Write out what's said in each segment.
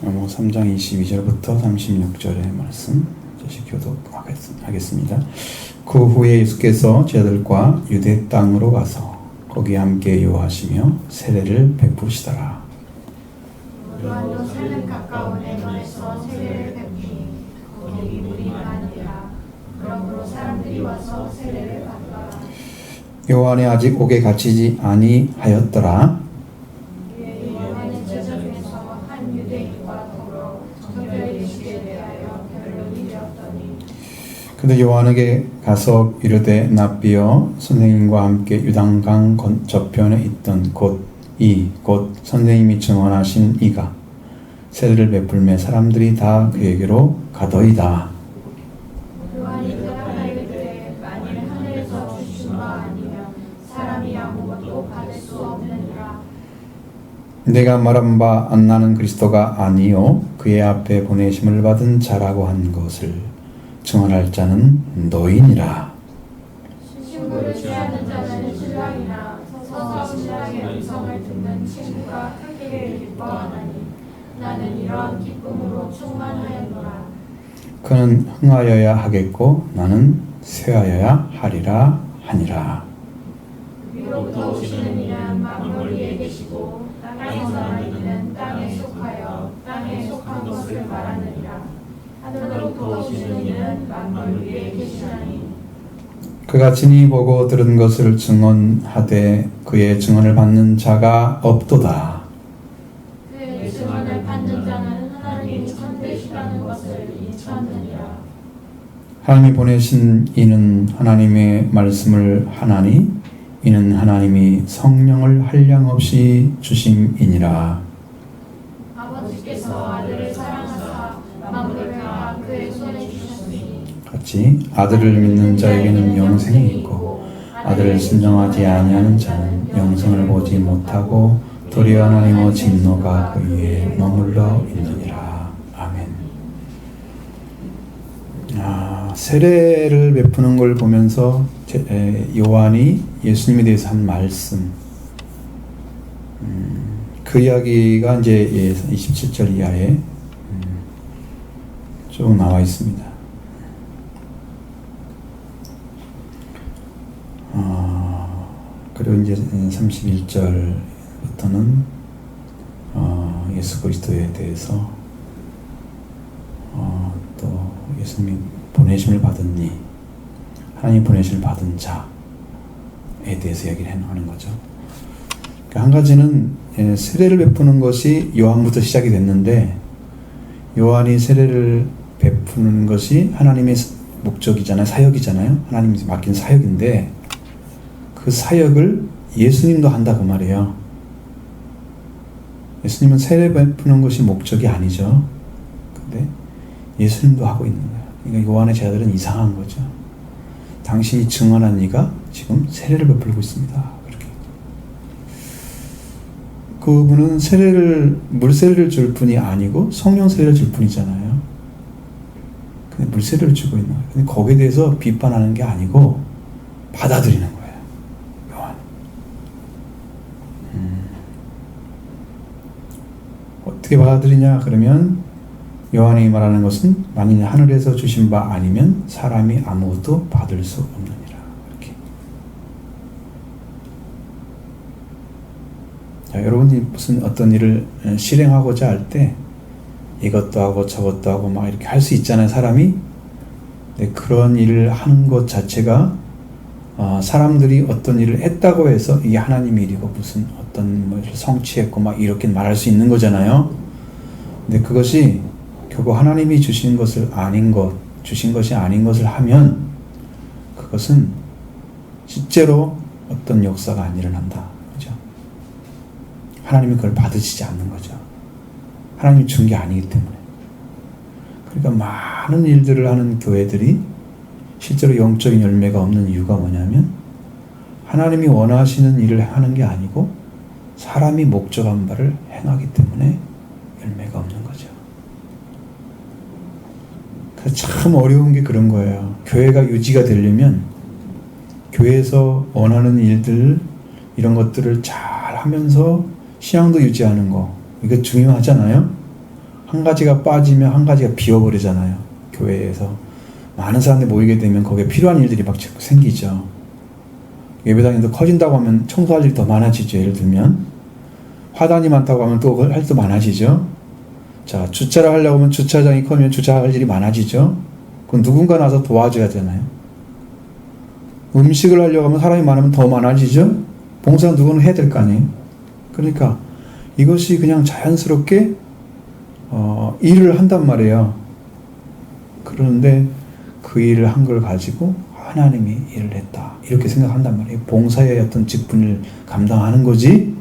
요한복음 3장 22절부터 36절의 말씀 다시 교독하겠습니다. 그 후에 예수께서 제자들과 유대 땅으로 가서 거기 함께 요하시며 세례를 베푸시더라. 요한도 산은 가까운 에논에서 세례를 베푸니 거기 물이 많으니라. 그러므로 사람들이 와서 세례를 받더라. 요한이 아직 옥에 갇히지 아니하였더라. 요한은 제자 중에서 한 유대인과 더불어 정결 예수에 대하여 변론이 되었더니 근데 요한에게 가서 이르되 납비여 선생님과 함께 유단강 저편에 있던 곧 선생님이 증언하신 이가 세례를 베풀매 사람들이 다 그에게로 가더이다. 요한이 대답하이르되 만일 하늘에서 주신 바 아니면 사람이 아무것도 받을 수 없느니라. 내가 말한 바 안 나는 그리스도가 아니요 그의 앞에 보내심을 받은 자라고 한 것을 증언할 자는 너희니라. 신부를 취하는 자는 신랑이나 서서 신랑의 음성을 듣는 친구가 크게 기뻐하나니 나는 이러한 기쁨으로 충만하였노라. 그는 흥하여야 하겠고 나는 쇠하여야 하리라 하니라. 위로부터 오시는 이는 만물위에 계시고 땅에서 나는 이는 땅에 속하여 땅에 속한 것을 말하느니라. 하늘로부터 오시는 이는 만물 위에 계시나니 그가 친히 보고 들은 것을 증언하되 그의 증언을 받는 자가 없도다. 그의 증언을 받는 자는 하나님이 참되시다는 것을 인정하느니라. 하나님이 보내신 이는 하나님의 말씀을 하나니 이는 하나님이 성령을 한량없이 주심이니라. 아버지께서 아들을 사랑하사 만물을 다 그의 손에 주셨으니 같이 아들을 믿는 자에게는 영생이 있고 아들을 순종하지 아니하는 자는 영생을 보지 못하고 도리어 하나님의 진노가 그 위에 머물러 있느니라. 아멘. 세례를 베푸는 걸 보면서 요한이 예수님에 대해서 한 말씀, 그 이야기가 이제 27절 이하에 쭉 나와 있습니다. 그리고 이제 31절부터는 예수 그리스도에 대해서 또 예수님이 보내심을 받은 이 하나님 보내심을 받은 자에 대해서 얘기를 하는 거죠. 한 가지는 세례를 베푸는 것이 요한부터 시작이 됐는데 요한이 세례를 베푸는 것이 하나님의 목적이잖아요. 사역이잖아요. 하나님이 맡긴 사역인데 그 사역을 예수님도 한다고 말이에요. 예수님은 세례 베푸는 것이 목적이 아니죠. 근데 예수님도 하고 있는 거예요. 그러니까 요한의 제자들은 이상한 거죠. 당신이 증언한 이가 지금 세례를 베풀고 있습니다. 그렇게. 그분은 물세례를 줄 뿐이 아니고 성령 세례를 줄 뿐이잖아요. 근데 물세례를 주고 있는 거예요. 근데 거기에 대해서 비판하는 게 아니고 받아들이는 거예요. 요한. 어떻게 받아들이냐 그러면 요한이 말하는 것은 만일 하늘에서 주신 바 아니면 사람이 아무것도 받을 수 없느니라. 이렇게. 자, 여러분이 무슨 어떤 일을 실행하고자 할 때 이것도 하고 저것도 하고 막 이렇게 할 수 있잖아요, 사람이. 근데 그런 일을 하는 것 자체가 사람들이 어떤 일을 했다고 해서 이게 하나님 일이고 무슨 어떤 뭐 성취했고 막 이렇게 말할 수 있는 거잖아요. 근데 그것이 결국 하나님이 주신 것이 아닌 것을 하면 그것은 실제로 어떤 역사가 안 일어난다. 그죠? 하나님이 그걸 받으시지 않는 거죠. 하나님이 준 게 아니기 때문에. 그러니까 많은 일들을 하는 교회들이 실제로 영적인 열매가 없는 이유가 뭐냐면 하나님이 원하시는 일을 하는 게 아니고 사람이 목적한 바를 행하기 때문에 열매가 없는 거죠. 참 어려운 게 그런 거예요. 교회가 유지가 되려면 교회에서 원하는 일들 이런 것들을 잘 하면서 신앙도 유지하는 거 이거 중요하잖아요. 한 가지가 빠지면 한 가지가 비어버리잖아요. 교회에서 많은 사람들이 모이게 되면 거기에 필요한 일들이 막 자꾸 생기죠. 예배당이 더 커진다고 하면 청소할 일이 더 많아지죠. 예를 들면 화단이 많다고 하면 또 할 일도 많아지죠. 자, 주차를 하려고 하면 주차장이 커지면 주차할 일이 많아지죠. 그건 누군가 나서 도와줘야 되잖아요. 음식을 하려고 하면 사람이 많으면 더 많아지죠. 봉사는 누구는 해야 될 거 아니에요. 그러니까 이것이 그냥 자연스럽게 일을 한단 말이에요. 그런데 그 일을 한 걸 가지고 하나님이 일을 했다 이렇게 생각한단 말이에요. 봉사의 어떤 직분을 감당하는 거지,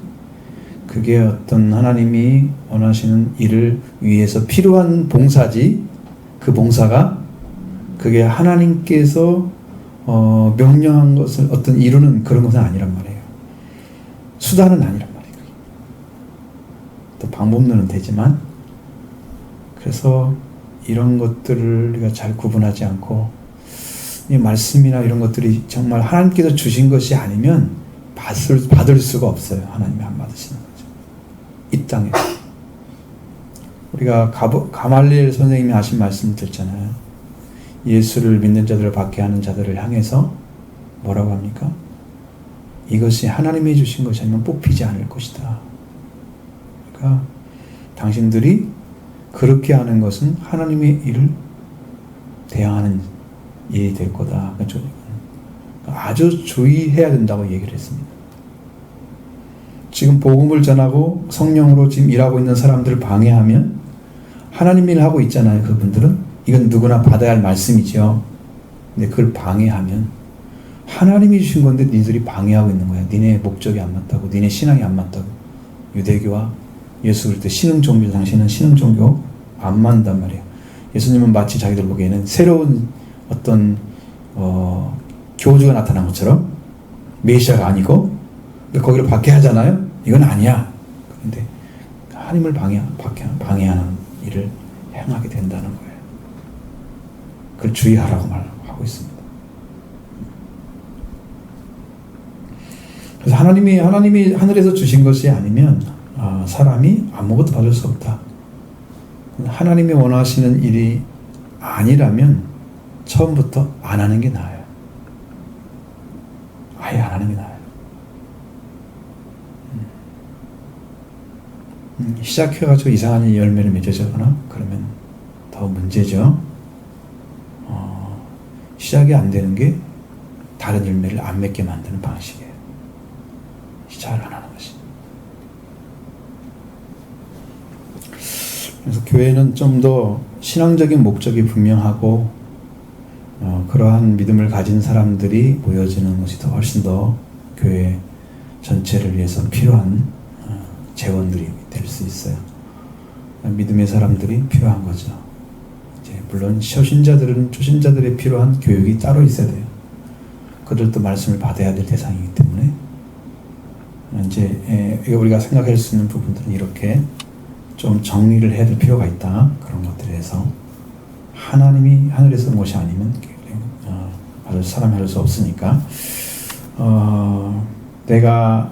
그게 어떤 하나님이 원하시는 일을 위해서 필요한 봉사지, 그 봉사가 그게 하나님께서 명령한 것을 어떤 이루는 그런 것은 아니란 말이에요. 수단은 아니란 말이에요. 또 방법론은 되지만, 그래서 이런 것들을 우리가 잘 구분하지 않고 이 말씀이나 이런 것들이 정말 하나님께서 주신 것이 아니면 받을 수가 없어요. 하나님이 안 받으시는 거죠. 이 땅에서. 우리가 가말리엘 선생님이 하신 말씀 듣잖아요. 예수를 믿는 자들을 받게 하는 자들을 향해서 뭐라고 합니까? 이것이 하나님이 주신 것이 아니면 뽑히지 않을 것이다. 그러니까 당신들이 그렇게 하는 것은 하나님의 일을 대항하는 일이 될 거다. 아주 주의해야 된다고 얘기를 했습니다. 지금 복음을 전하고 성령으로 지금 일하고 있는 사람들을 방해하면 하나님 일을 하고 있잖아요. 그분들은 이건 누구나 받아야 할 말씀이죠. 근데 그걸 방해하면 하나님이 주신 건데 니들이 방해하고 있는 거야. 니네 목적이 안 맞다고, 니네 신앙이 안 맞다고. 유대교와 예수 그리스도 신흥 종교, 당신은 신흥 종교 안 맞는단 말이에요. 예수님은 마치 자기들 보기에는 새로운 어떤 교주가 나타난 것처럼 메시아가 아니고 거기를 받게 하잖아요. 이건 아니야. 그런데 하나님을 방해하는 일을 행하게 된다는 거예요. 그걸 주의하라고 말하고 있습니다. 그래서 하나님이 하늘에서 주신 것이 아니면 사람이 아무것도 받을 수 없다. 하나님이 원하시는 일이 아니라면 처음부터 안 하는 게 나아요. 아예 안 하는 게 나아요. 시작해가지고 이상한 열매를 맺어주거나 그러면 더 문제죠. 시작이 안 되는 게 다른 열매를 안 맺게 만드는 방식이에요. 시작을 안 하는 것이. 그래서 교회는 좀 더 신앙적인 목적이 분명하고 그러한 믿음을 가진 사람들이 모여지는 것이 더 훨씬 더 교회 전체를 위해서 필요한 재원들이 될 수 있어요. 믿음의 사람들이 필요한 거죠. 이제 물론 초신자들의 필요한 교육이 따로 있어야 돼요. 그들도 말씀을 받아야 될 대상이기 때문에 이제 우리가 생각할 수 있는 부분들은 이렇게 좀 정리를 해야 될 필요가 있다. 그런 것들에 대해서 하나님이 하늘에서 온 것이 아니면 사람이 할 수 없으니까 내가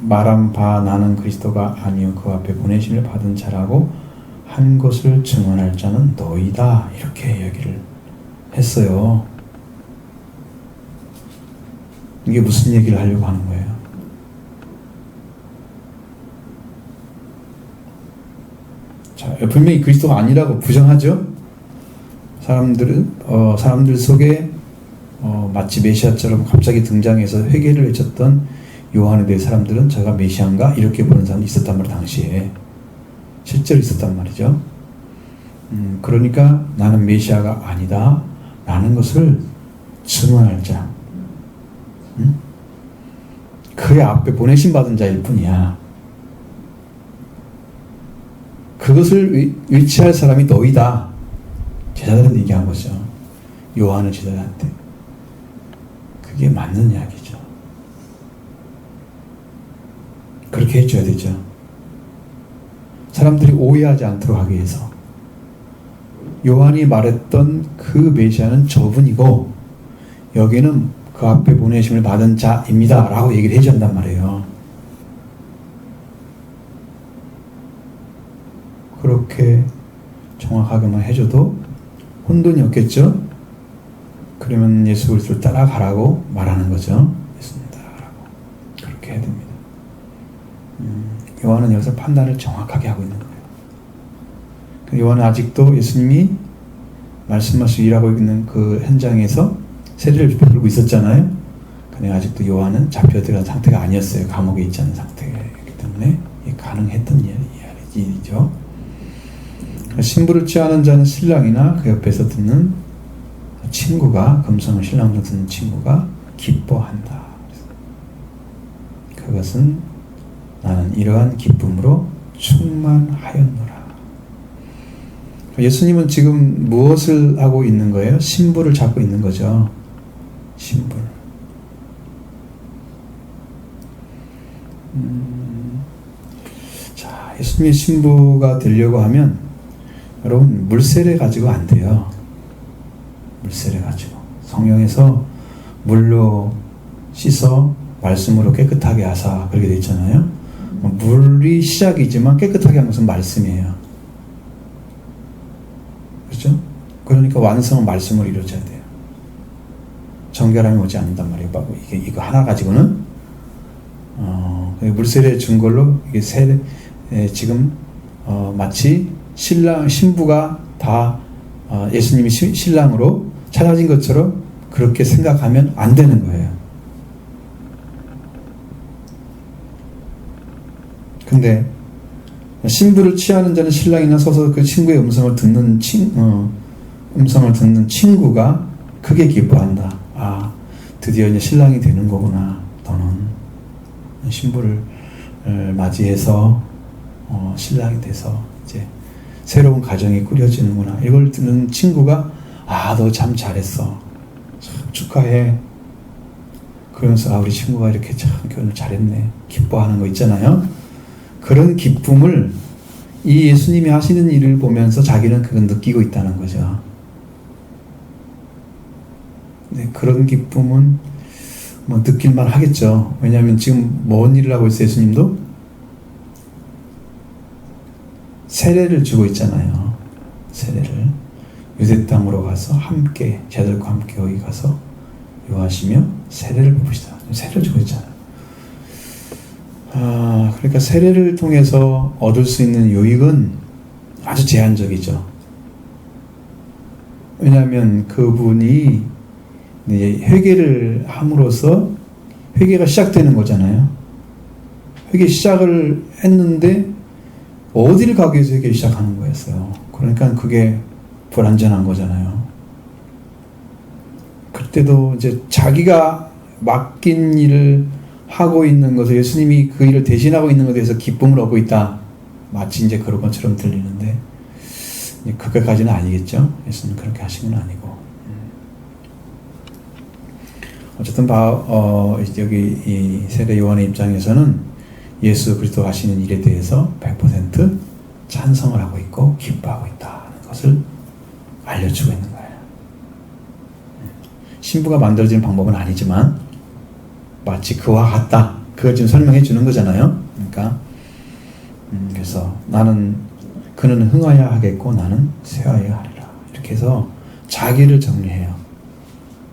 말한 바 나는 그리스도가 아니요 그 앞에 보내심을 받은 자라고 한 것을 증언할 자는 너희다. 이렇게 얘기를 했어요. 이게 무슨 얘기를 하려고 하는 거예요? 자, 분명히 그리스도가 아니라고 부정하죠. 사람들 속에 마치 메시아처럼 갑자기 등장해서 회개를 외쳤던 요한에 대해 사람들은 저가 메시아인가 이렇게 보는 사람이 있었단 말이에요. 당시에 실제로 있었단 말이죠. 그러니까 나는 메시아가 아니다 라는 것을 증언할 자, 그의 앞에 보내심 받은 자일 뿐이야. 그것을 위치할 사람이 너희다. 제자들한테 얘기한 거죠. 요한은 제자들한테. 그게 맞는 이야기죠. 그렇게 해줘야 되죠. 사람들이 오해하지 않도록 하기 위해서. 요한이 말했던 그 메시아는 저분이고 여기는 그 앞에 보내심을 받은 자입니다 라고 얘기를 해준단 말이에요. 그렇게 정확하게만 해줘도 혼돈이 없겠죠? 그러면 예수 그리스도를 따라가라고 말하는 거죠. 예수님 따라가라고. 그렇게 해야 됩니다. 요한은 여기서 판단을 정확하게 하고 있는 거예요. 요한은 아직도 예수님이 말씀하시고 일하고 있는 그 현장에서 세례를 베풀고 있었잖아요. 근데 아직도 요한은 잡혀들어간 상태가 아니었어요. 감옥에 있지 않은 상태이기 때문에 가능했던 일이죠. 신부를 취하는 자는 신랑이나 그 옆에서 듣는 친구가, 금성을 신랑으로 듣는 친구가 기뻐한다. 그것은 나는 이러한 기쁨으로 충만하였노라. 예수님은 지금 무엇을 하고 있는 거예요? 신부를 잡고 있는 거죠. 신부. 자, 예수님이 신부가 되려고 하면 여러분 물세례 가지고 안 돼요. 물세례 가지고. 성경에서 물로 씻어 말씀으로 깨끗하게 하사 그렇게 돼 있잖아요. 물이 시작이지만 깨끗하게 한 것은 말씀이에요. 그렇죠? 그러니까 완성은 말씀으로 이루어져야 돼요. 정결함이 오지 않는단 말이에요. 이거 하나 가지고는 물세례 준 걸로 이게 지금 마치 신부가 다 예수님이 신랑으로 찾아진 것처럼 그렇게 생각하면 안 되는 거예요. 근데 신부를 취하는 자는 신랑이나 서서 그 친구의 음성을 듣는 친구가 크게 기뻐한다. 아, 드디어 이제 신랑이 되는 거구나. 너는 신부를 맞이해서 신랑이 돼서 이제 새로운 가정이 꾸려지는구나. 이걸 듣는 친구가 아, 너 참 잘했어. 참 축하해. 그러면서 아, 우리 친구가 이렇게 참 결혼을 잘했네. 기뻐하는 거 있잖아요. 그런 기쁨을 이 예수님이 하시는 일을 보면서 자기는 그걸 느끼고 있다는 거죠. 네, 그런 기쁨은 뭐 느낄만 하겠죠. 왜냐하면 지금 뭔 일을 하고 있어요, 예수님도? 세례를 주고 있잖아요. 세례를. 유대 땅으로 가서 함께, 제자들과 함께 거기 가서 요하시며 세례를 베푸시다. 세례를 주고 있잖아요. 그러니까 세례를 통해서 얻을 수 있는 유익은 아주 제한적이죠. 왜냐하면 그분이 회개를 함으로써 회개가 시작되는 거잖아요. 회개 시작을 했는데 어디를 가기 위해서 회개 시작하는 거였어요. 그러니까 그게 불완전한 거잖아요. 그때도 이제 자기가 맡긴 일을 하고 있는 것을 예수님이 그 일을 대신하고 있는 것에 대해서 기쁨을 얻고 있다. 마치 이제 그런 것처럼 들리는데 그것까지는 아니겠죠. 예수님 그렇게 하신 건 아니고. 어쨌든 여기 이 세례 요한의 입장에서는 예수 그리스도 하시는 일에 대해서 100% 찬성을 하고 있고 기뻐하고 있다는 것을 알려주고 있는 거예요. 신부가 만들어지는 방법은 아니지만 마치 그와 같다. 그걸 지금 설명해 주는 거잖아요. 그러니까 그래서 그는 흥하여야 하겠고 나는 쇠하여야 하리라. 이렇게 해서 자기를 정리해요.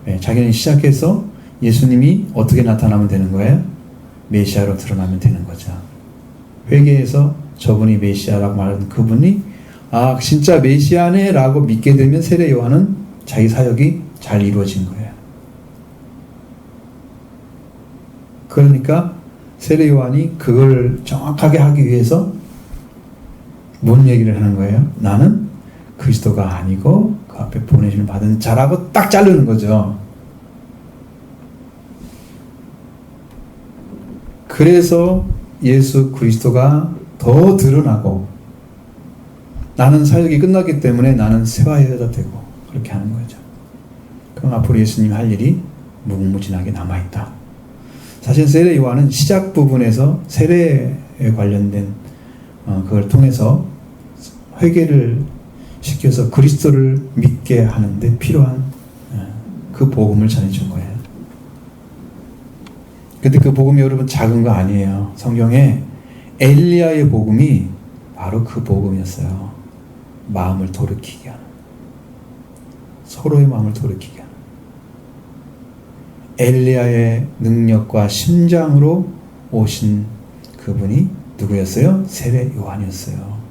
네, 자기는 시작해서 예수님이 어떻게 나타나면 되는 거예요? 메시아로 드러나면 되는 거죠. 회개에서 저분이 메시아라고 말하는 그분이 아 진짜 메시아네 라고 믿게 되면 세례 요한은 자기 사역이 잘 이루어진 거예요. 그러니까 세례 요한이 그걸 정확하게 하기 위해서 뭔 얘기를 하는 거예요? 나는 그리스도가 아니고 그 앞에 보내심을 받은 자라고 딱 자르는 거죠. 그래서 예수 그리스도가 더 드러나고 나는 사역이 끝났기 때문에 나는 세화여자 되고 그렇게 하는 거죠. 그럼 앞으로 예수님이 할 일이 무궁무진하게 남아있다. 사실 세례 요한은 시작 부분에서 세례에 관련된 그걸 통해서 회개를 시켜서 그리스도를 믿게 하는데 필요한 그 복음을 전해준 거예요. 근데 그 복음이 여러분 작은 거 아니에요. 성경에 엘리야의 복음이 바로 그 복음이었어요. 마음을 돌이키게 하는, 서로의 마음을 돌이키게 하는 엘리야의 능력과 심장으로 오신 그분이 누구였어요? 세례 요한이었어요.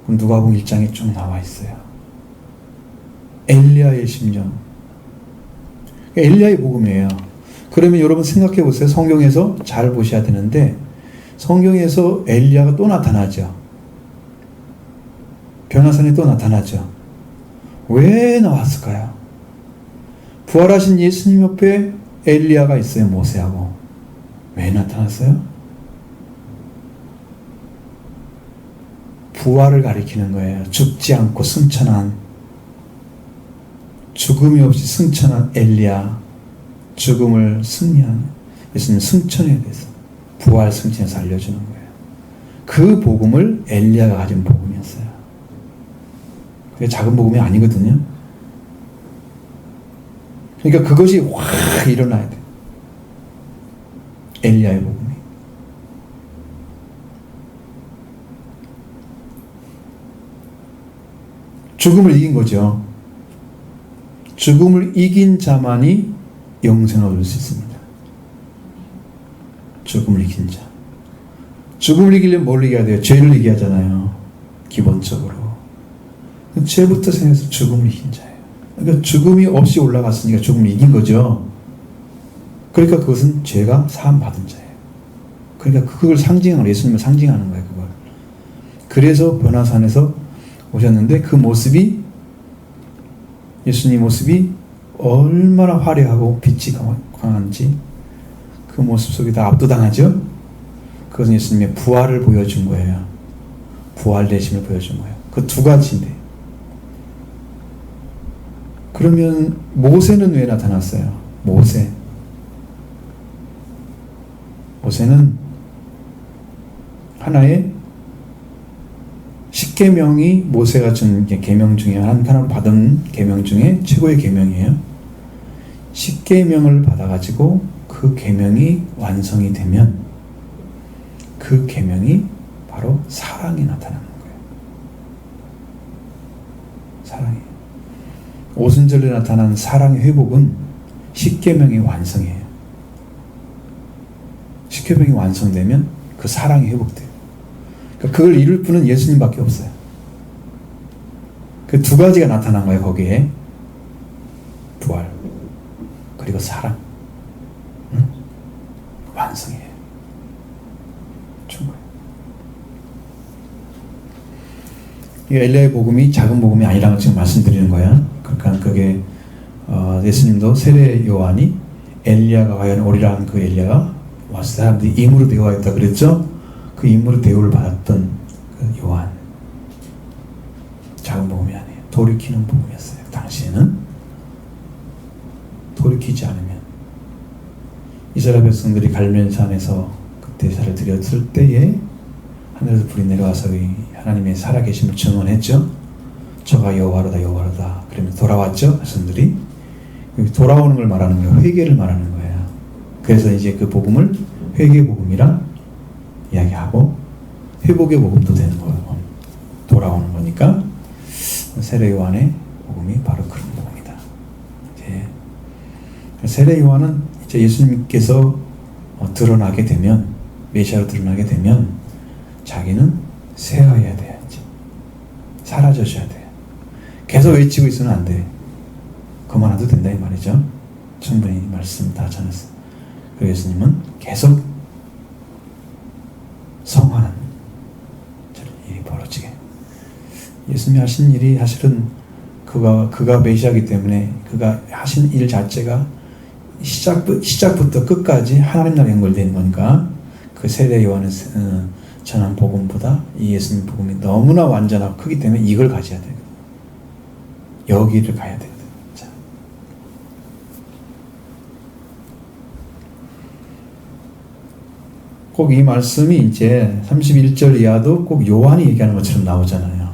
그럼 누가복음 1장에 쭉 나와 있어요. 엘리야의 심정. 엘리야의 복음이에요. 그러면 여러분 생각해 보세요. 성경에서 잘 보셔야 되는데, 성경에서 엘리야가 또 나타나죠. 변화산에 또 나타나죠. 왜 나왔을까요? 부활하신 예수님 옆에 엘리야가 있어요. 모세하고. 왜 나타났어요? 부활을 가리키는 거예요. 죽지 않고 승천한, 죽음이 없이 승천한 엘리야, 죽음을 승리한 예수님 승천에 대해서 부활 승천에서 알려주는 거예요. 그 복음을 엘리야가 가진 복음이었어요. 그게 작은 복음이 아니거든요. 그러니까 그것이 확 일어나야 돼요. 엘리야의 복음이. 죽음을 이긴 거죠. 죽음을 이긴 자만이 영생을 얻을 수 있습니다. 죽음을 이긴 자. 죽음을 이기려면 뭘 이겨야 돼요? 죄를 이겨야 하잖아요. 기본적으로. 죄부터 생겨서 죽음을 이긴 자예요. 그러니까 죽음이 없이 올라갔으니까 죽음을 이긴 거죠. 그러니까 그것은 죄가 사함 받은 자예요. 그러니까 그걸 상징하는, 예수님을 상징하는 거예요. 그걸. 그래서 변화산에서 오셨는데 그 모습이, 예수님 모습이 얼마나 화려하고 빛이 강한지 그 모습 속에 다 압도당하죠. 그것은 예수님의 부활을 보여준 거예요. 부활되심을 보여준 거예요. 그 두 가지인데. 그러면 모세는 왜 나타났어요? 모세는 하나의 십계명이 모세가 준 계명 중에 하나님 받은 계명 중에 최고의 계명이에요. 십계명을 받아가지고 그 계명이 완성이 되면 그 계명이 바로 사랑이 나타나는 거예요. 사랑이에요. 오순절에 나타난 사랑의 회복은 십계명의 완성이에요. 십계명이 완성되면 그 사랑이 회복돼요. 그러니까 그걸 이룰 분은 예수님밖에 없어요. 그 두 가지가 나타난 거예요. 거기에 부활 그리고 사랑. 완성이에요. 충분히. 이 엘리야의 복음이 작은 복음이 아니라는 걸 지금 말씀드리는 거야. 그러니까 그게 예수님도 세례 요한이 엘리야가 과연 오리라는 그 엘리야가 와서 사람들이 임으로 대우하였다 그랬죠. 그 임으로 대우를 받았던 그 요한. 작은 복음이 아니에요. 돌이키는 복음이었어요. 당시에는 돌이키지 않으면 이스라엘 백성들이 갈멜산에서 그때 제사를 드렸을 때에 하늘에서 불이 내려와서 하나님의 살아계심을 증언했죠. 저가 여호와로다 여호와로다. 그러면서 돌아왔죠. 백성들이. 돌아오는 걸 말하는 거예요. 회개를 말하는 거예요. 그래서 이제 그 복음을 회개 복음이라 이야기하고 회복의 복음도 되는 거예요. 돌아오는 거니까 세례 요한의 복음이 바로 그런 복음이다. 이제 세례 요한은 이제 예수님께서 드러나게 되면, 메시아로 드러나게 되면 자기는 쇠하여야 돼요. 이제 사라져셔야 돼요. 계속 외치고 있으면 안 돼. 그만해도 된다 이 말이죠. 충분히 말씀 다 전했어요. 그리고 예수님은 계속 성화는 일이 벌어지게. 예수님이 하신 일이 사실은 그가 메시아이기 때문에 그가 하신 일 자체가 시작부터 끝까지 하나님 나라에 연결되는 거니까 그 세례 요한의 전한 복음보다 이 예수님 복음이 너무나 완전하고 크기 때문에 이걸 가져야 되거든요. 여기를 가야 되거든요. 자. 꼭 이 말씀이 이제 31절 이하도 꼭 요한이 얘기하는 것처럼 나오잖아요.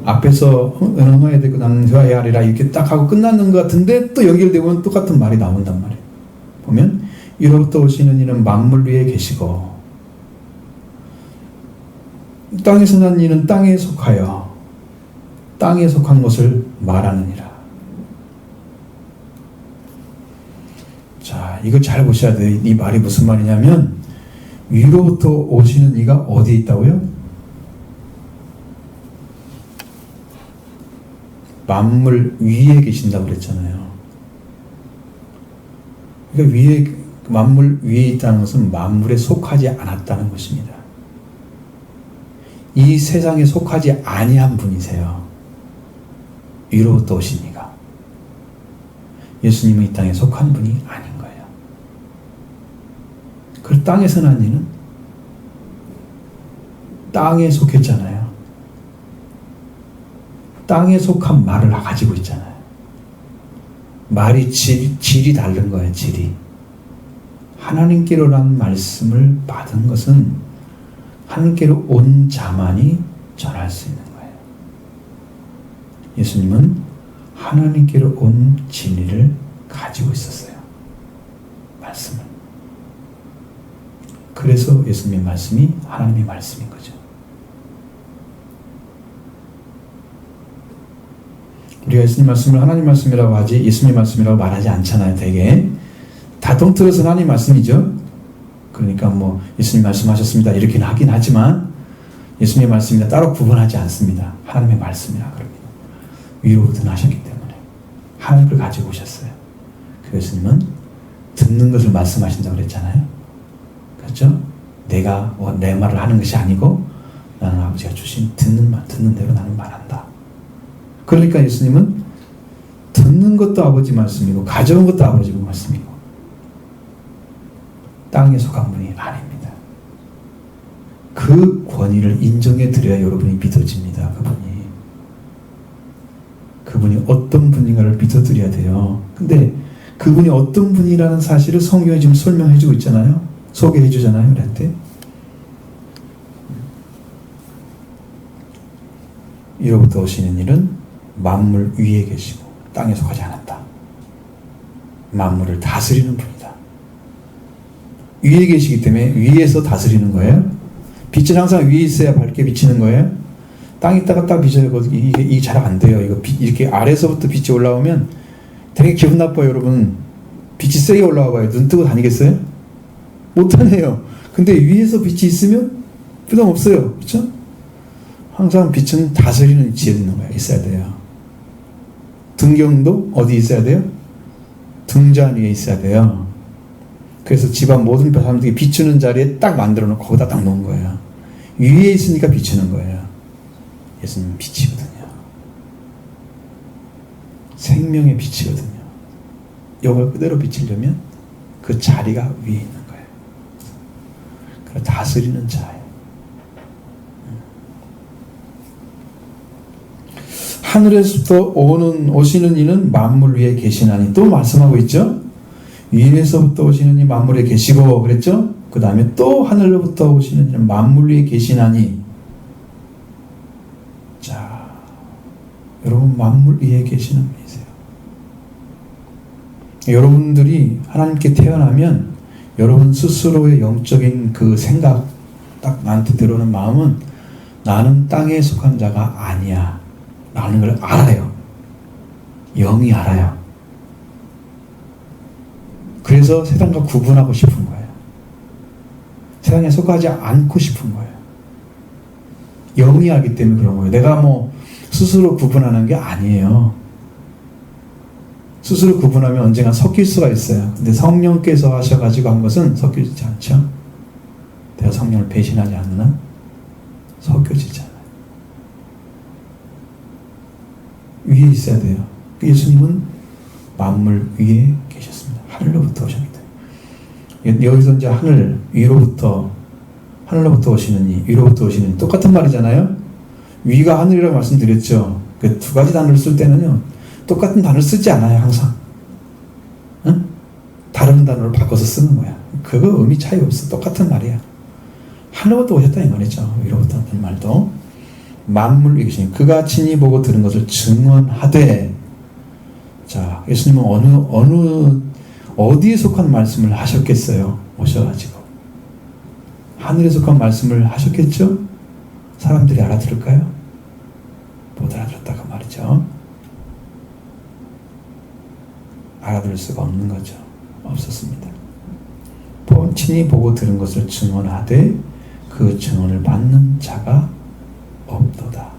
앞에서 은흥해야 되고 나는 회화해야 하리라 이렇게 딱 하고 끝났는 것 같은데 또 연결되면 똑같은 말이 나온단 말이에요. 보면 이로부터 오시는 이는 만물 위에 계시고, 땅에서 난 이는 땅에 속하여 땅에 속한 것을 말하느니라. 자, 이거 잘 보셔야 돼요. 이 말이 무슨 말이냐면 위로부터 오시는 이가 어디에 있다고요? 만물 위에 계신다고 그랬잖아요. 그러니까 만물 위에 있다는 것은 만물에 속하지 않았다는 것입니다. 이 세상에 속하지 아니한 분이세요. 위로부터 오신 이가. 예수님은 이 땅에 속한 분이 아닌 거예요. 그 땅에서 난 이는 땅에 속했잖아요. 땅에 속한 말을 가지고 있잖아요. 말이 질이 다른 거예요. 질이. 하나님께로라는 말씀을 받은 것은 하나님께로 온 자만이 전할 수 있는 거예요. 예수님은 하나님께로 온 진리를 가지고 있었어요. 말씀을. 그래서 예수님의 말씀이 하나님의 말씀인 거죠. 우리가 예수님 말씀을 하나님 말씀이라고 하지 예수님 말씀이라고 말하지 않잖아요. 되게 다 통틀어서 하나님 말씀이죠. 그러니까 뭐 예수님 말씀하셨습니다 이렇게 하긴 하지만 예수님의 말씀이라 따로 구분하지 않습니다. 하나님의 말씀이라 그럽니다. 위로부터 나셨기 때문에 하나님을 가지고 오셨어요. 그 예수님은 듣는 것을 말씀하신다고 그랬잖아요. 그렇죠? 내가 내 말을 하는 것이 아니고 나는 아버지가 주신 듣는 대로 나는 말한다. 그러니까 예수님은 듣는 것도 아버지 말씀이고 가져온 것도 아버지 말씀이고 땅에 속한 분이 아닙니다. 그 권위를 인정해 드려야 여러분이 믿어집니다. 그분이 어떤 분인가를 믿어드려야 돼요. 근데 그분이 어떤 분이라는 사실을 성경에 지금 설명해 주고 있잖아요. 소개해 주잖아요. 우리한테. 이로부터 오시는 일은 만물 위에 계시고 땅에 속하지 않았다. 만물을 다스리는 분이다. 위에 계시기 때문에 위에서 다스리는 거예요. 빛은 항상 위에 있어야 밝게 비치는 거예요. 땅에 있다가 딱 비춰요. 이게 잘 안 돼요. 이거 이렇게 아래서부터 빛이 올라오면 되게 기분 나빠요, 여러분. 빛이 세게 올라와 봐요. 눈 뜨고 다니겠어요? 못하네요. 근데 위에서 빛이 있으면 부담 없어요. 그렇죠? 항상 빛은 다스리는 위치에 있는 거예요. 있어야 돼요. 등경도 어디 있어야 돼요? 등잔 위에 있어야 돼요. 그래서 집안 모든 사람들이 비추는 자리에 딱 만들어 놓고 거기다 딱 놓은 거예요. 위에 있으니까 비추는 거예요. 예수님은 빛이거든요. 생명의 빛이거든요. 이걸 그대로 비치려면 그 자리가 위에 있는 거예요. 그래서 다스리는 자예요. 하늘에서부터 오시는 이는 만물 위에 계시나니 또 말씀하고 있죠. 위에서부터 오시는 이 만물에 계시고 그랬죠. 그 다음에 또 하늘로부터 오시는 이는 만물 위에 계시나니. 자, 여러분 만물 위에 계시는 분이세요. 여러분들이 하나님께 태어나면 여러분 스스로의 영적인 그 생각 딱 나한테 들어오는 마음은 나는 땅에 속한 자가 아니야 라는 걸 알아요. 영이 알아요. 그래서 세상과 구분하고 싶은 거예요. 세상에 속하지 않고 싶은 거예요. 영이 알기 때문에 그런 거예요. 내가 뭐 스스로 구분하는 게 아니에요. 스스로 구분하면 언젠가 섞일 수가 있어요. 근데 성령께서 하셔가지고 한 것은 섞여지지 않죠. 내가 성령을 배신하지 않는 한 섞여지지 않아요. 위에 있어야 돼요. 예수님은 만물 위에 계셨습니다. 하늘로부터 오셨기 때문에. 여기서 이제 하늘 위로부터 하늘로부터 오시는 이 위로부터 오시는 이 똑같은 말이잖아요. 위가 하늘이라고 말씀드렸죠. 그 두 가지 단어를 쓸 때는요 똑같은 단어를 쓰지 않아요. 항상 응? 다른 단어를 바꿔서 쓰는 거야. 그거 의미 차이 없어. 똑같은 말이야. 하늘로부터 오셨다 이 말이죠. 위로부터 하는 말도 만물 위에 계시니 그가 친히 보고 들은 것을 증언하되. 자, 예수님은 어디에 속한 말씀을 하셨겠어요? 오셔가지고 하늘에 속한 말씀을 하셨겠죠? 사람들이 알아들을까요? 못 알아들었다고 말이죠. 알아들을 수가 없는 거죠. 없었습니다. 친히 보고 들은 것을 증언하되 그 증언을 받는 자가 없도다.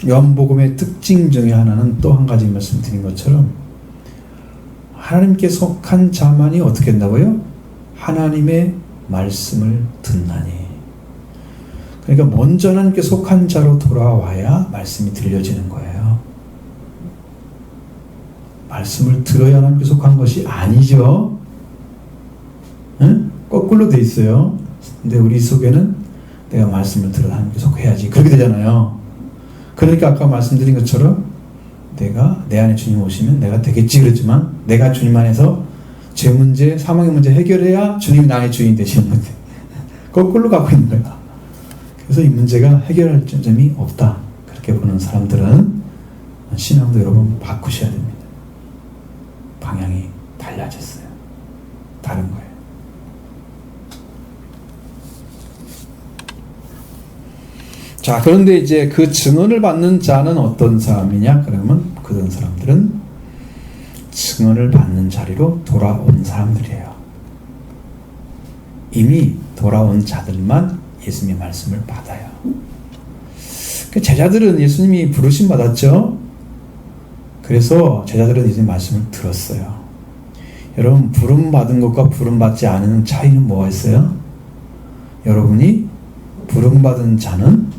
요한복음의 특징 중에 하나는 또 한 가지 말씀드린 것처럼 하나님께 속한 자만이 어떻게 한다고요? 하나님의 말씀을 듣나니. 그러니까 먼저 하나님께 속한 자로 돌아와야 말씀이 들려지는 거예요. 말씀을 들어야 하나님께 속한 것이 아니죠. 응? 거꾸로 돼 있어요. 근데 우리 속에는 내가 말씀을 들어 하나님께 속해야지. 그렇게 되잖아요. 그러니까 아까 말씀드린 것처럼 내가 내 안에 주님 오시면 내가 되겠지 그랬지만 내가 주님 안에서 죄 문제, 사망의 문제 해결해야 주님이 나의 주인 되시는 건데 거꾸로 가고 있는 거야. 그래서 이 문제가 해결할 점이 없다. 그렇게 보는 사람들은 신앙도 여러분 바꾸셔야 됩니다. 방향이 달라졌어요. 다른 거예요. 자, 그런데 이제 그 증언을 받는 자는 어떤 사람이냐? 그러면 그런 사람들은 증언을 받는 자리로 돌아온 사람들이에요. 이미 돌아온 자들만 예수님의 말씀을 받아요. 제자들은 예수님이 부르심 받았죠. 그래서 제자들은 예수님의 말씀을 들었어요. 여러분, 부름 받은 것과 부름 받지 않은 차이는 뭐가 있어요? 여러분이 부름 받은 자는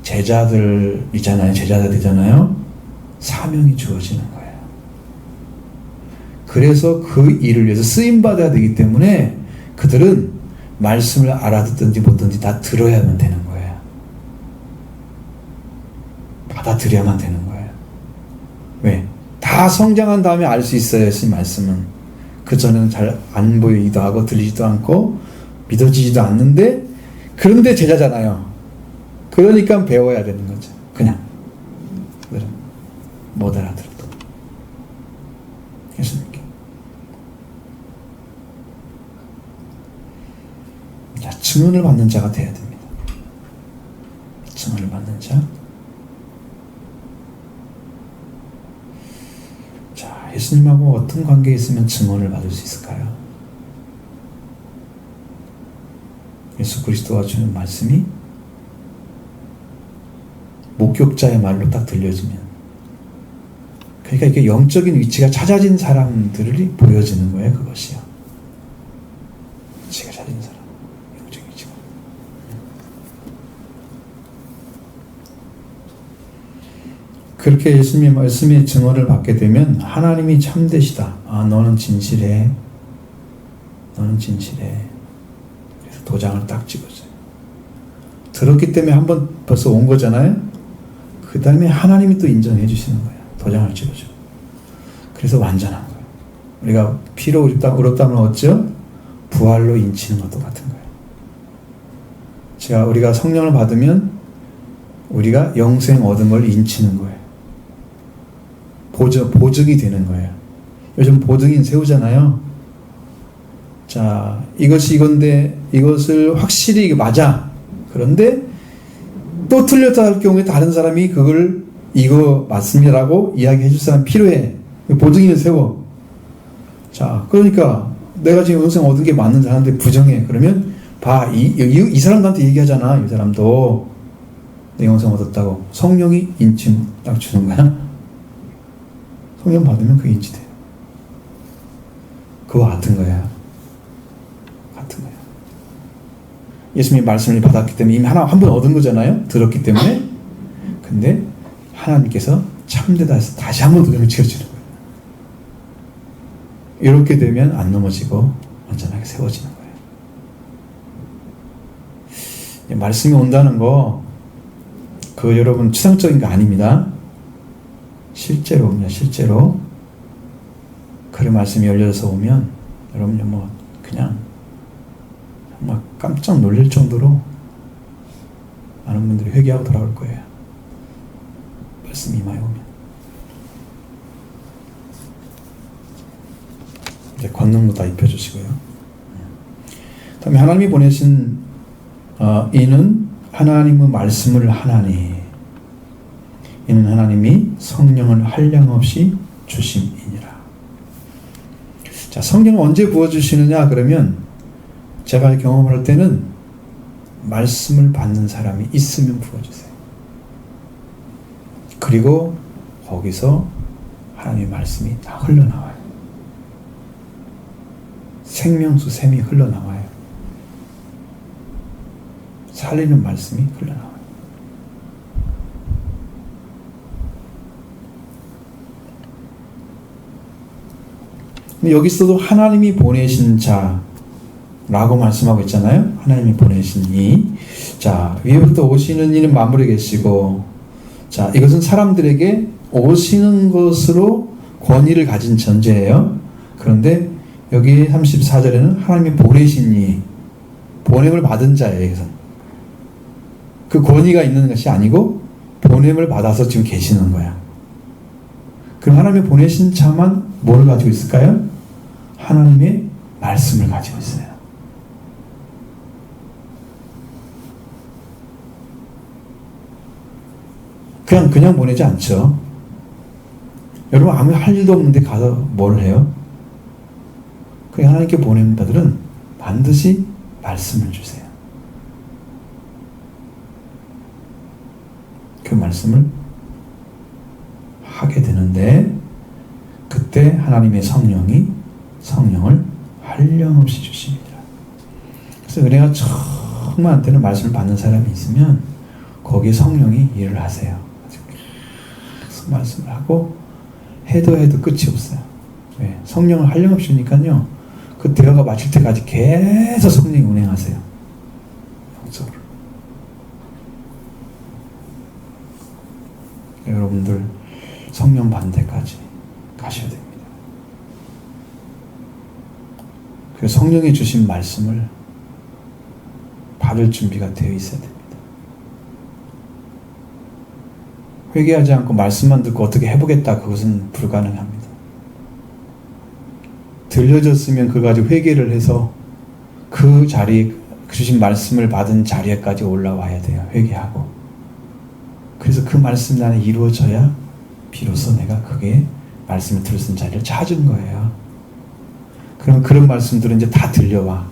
제자들이잖아요. 제자들 되잖아요. 사명이 주어지는 거예요. 그래서 그 일을 위해서 쓰임받아야 되기 때문에 그들은 말씀을 알아듣든지 못든지 다 들어야만 되는 거예요. 받아들여야만 되는 거예요. 왜? 다 성장한 다음에 알 수 있어요. 이 말씀은. 그전에는 잘 안 보이기도 하고 들리지도 않고 믿어지지도 않는데 그런데 제자잖아요. 그러니까 배워야 되는 거죠. 그냥 못 알아들어도 예수님께. 자, 증언을 받는 자가 돼야 됩니다. 증언을 받는 자. 자, 예수님하고 어떤 관계에 있으면 증언을 받을 수 있을까요? 예수 그리스도가 주는 말씀이 목격자의 말로 딱 들려지면, 그러니까 이게 영적인 위치가 찾아진 사람들이 보여지는 거예요. 그것이요. 위치가 찾아진 사람, 영적인 위치가. 그렇게 예수님의 말씀의 증언을 받게 되면 하나님이 참되시다. 아, 너는 진실해. 너는 진실해. 그래서 도장을 딱 찍어줘요. 들었기 때문에 한번 벌써 온 거잖아요. 그 다음에 하나님이 또 인정해 주시는 거예요. 도장을 찍어줘. 그래서 완전한 거예요. 우리가 피로 의롭다함을 얻죠? 부활로 인치는 것도 같은 거예요. 우리가 성령을 받으면 우리가 영생 얻은 걸 인치는 거예요. 보증이 되는 거예요. 요즘 보증인 세우잖아요. 자, 이것이 이건데 이것을 확실히 이거 맞아. 그런데 또 틀렸다 할 경우에 다른 사람이 그걸 이거 맞습니다라고 이야기해 줄 사람 필요해. 보증인을 세워. 자, 그러니까 내가 지금 영생 얻은 게 맞는 사람한테 부정해. 그러면 봐, 이 사람한테 얘기하잖아. 이 사람도 내 영생 얻었다고. 성령이 인침 딱 주는 거야. 성령 받으면 그게 인치돼요. 그거 같은 거야. 같은 거야. 예수님의 말씀을 받았기 때문에 이미 한 번 얻은 거잖아요. 들었기 때문에. 근데 하나님께서 참되다 해서 다시 한 번 도장을 찍어주는 거예요. 이렇게 되면 안 넘어지고 완전하게 세워지는 거예요. 말씀이 온다는 거, 그 여러분 추상적인 거 아닙니다. 실제로 옵니다. 실제로. 그 말씀이 열려서 오면 여러분이 뭐 그냥 정말 깜짝 놀랄 정도로 많은 분들이 회개하고 돌아올 거예요. 말씀이 많이 오면. 이제 권능도 다 입혀주시고요. 다음에 하나님이 보내신 이는 하나님의 말씀을 하나니 이는 하나님이 성령을 한량없이 주심이니라. 자, 성령을 언제 부어주시느냐 그러면 제가 경험할 때는 말씀을 받는 사람이 있으면 부어주세요. 그리고 거기서 하나님의 말씀이 다 흘러나와요. 생명수 샘이 흘러나와요. 살리는 말씀이 흘러나와요. 근데 여기서도 하나님이 보내신 자라고 말씀하고 있잖아요. 하나님이 보내신 이. 자, 위에부터 오시는 이는 만물에 계시고, 자, 이것은 사람들에게 오시는 것으로 권위를 가진 전제예요. 그런데 여기 34절에는 하나님이 보내신 이, 보냄을 받은 자예요. 여기서. 그 권위가 있는 것이 아니고 보냄을 받아서 지금 계시는 거야. 그럼 하나님이 보내신 자만 뭐를 가지고 있을까요? 하나님의 말씀을 가지고 있어요. 그냥 보내지 않죠. 여러분 아무 할 일도 없는데 가서 뭘 해요? 그냥 하나님께 보내는 자들은 반드시 말씀을 주세요. 그 말씀을 하게 되는데 그때 하나님의 성령을 한량없이 주십니다. 그래서 은혜가 정말 안 되는 말씀을 받는 사람이 있으면 거기에 성령이 일을 하세요. 계속 말씀을 하고 해도 끝이 없어요. 왜? 성령을 한량없이 주니까요. 그 대화가 마칠 때까지 계속 성령이 운행하세요. 영적으로. 여러분들 성령 반대까지 가셔야 됩니다. 그래서 성령이 주신 말씀을 받을 준비가 되어 있어야 됩니다. 회개하지 않고 말씀만 듣고 어떻게 해보겠다, 그것은 불가능합니다. 들려졌으면 그걸 가지고 회개를 해서 그 자리, 주신 말씀을 받은 자리에까지 올라와야 돼요. 회개하고. 그래서 그 말씀이 나는 이루어져야 비로소 내가 그게 말씀을 들을 수 있는 자리를 찾은 거예요. 그러면 그런 말씀들은 이제 다 들려와.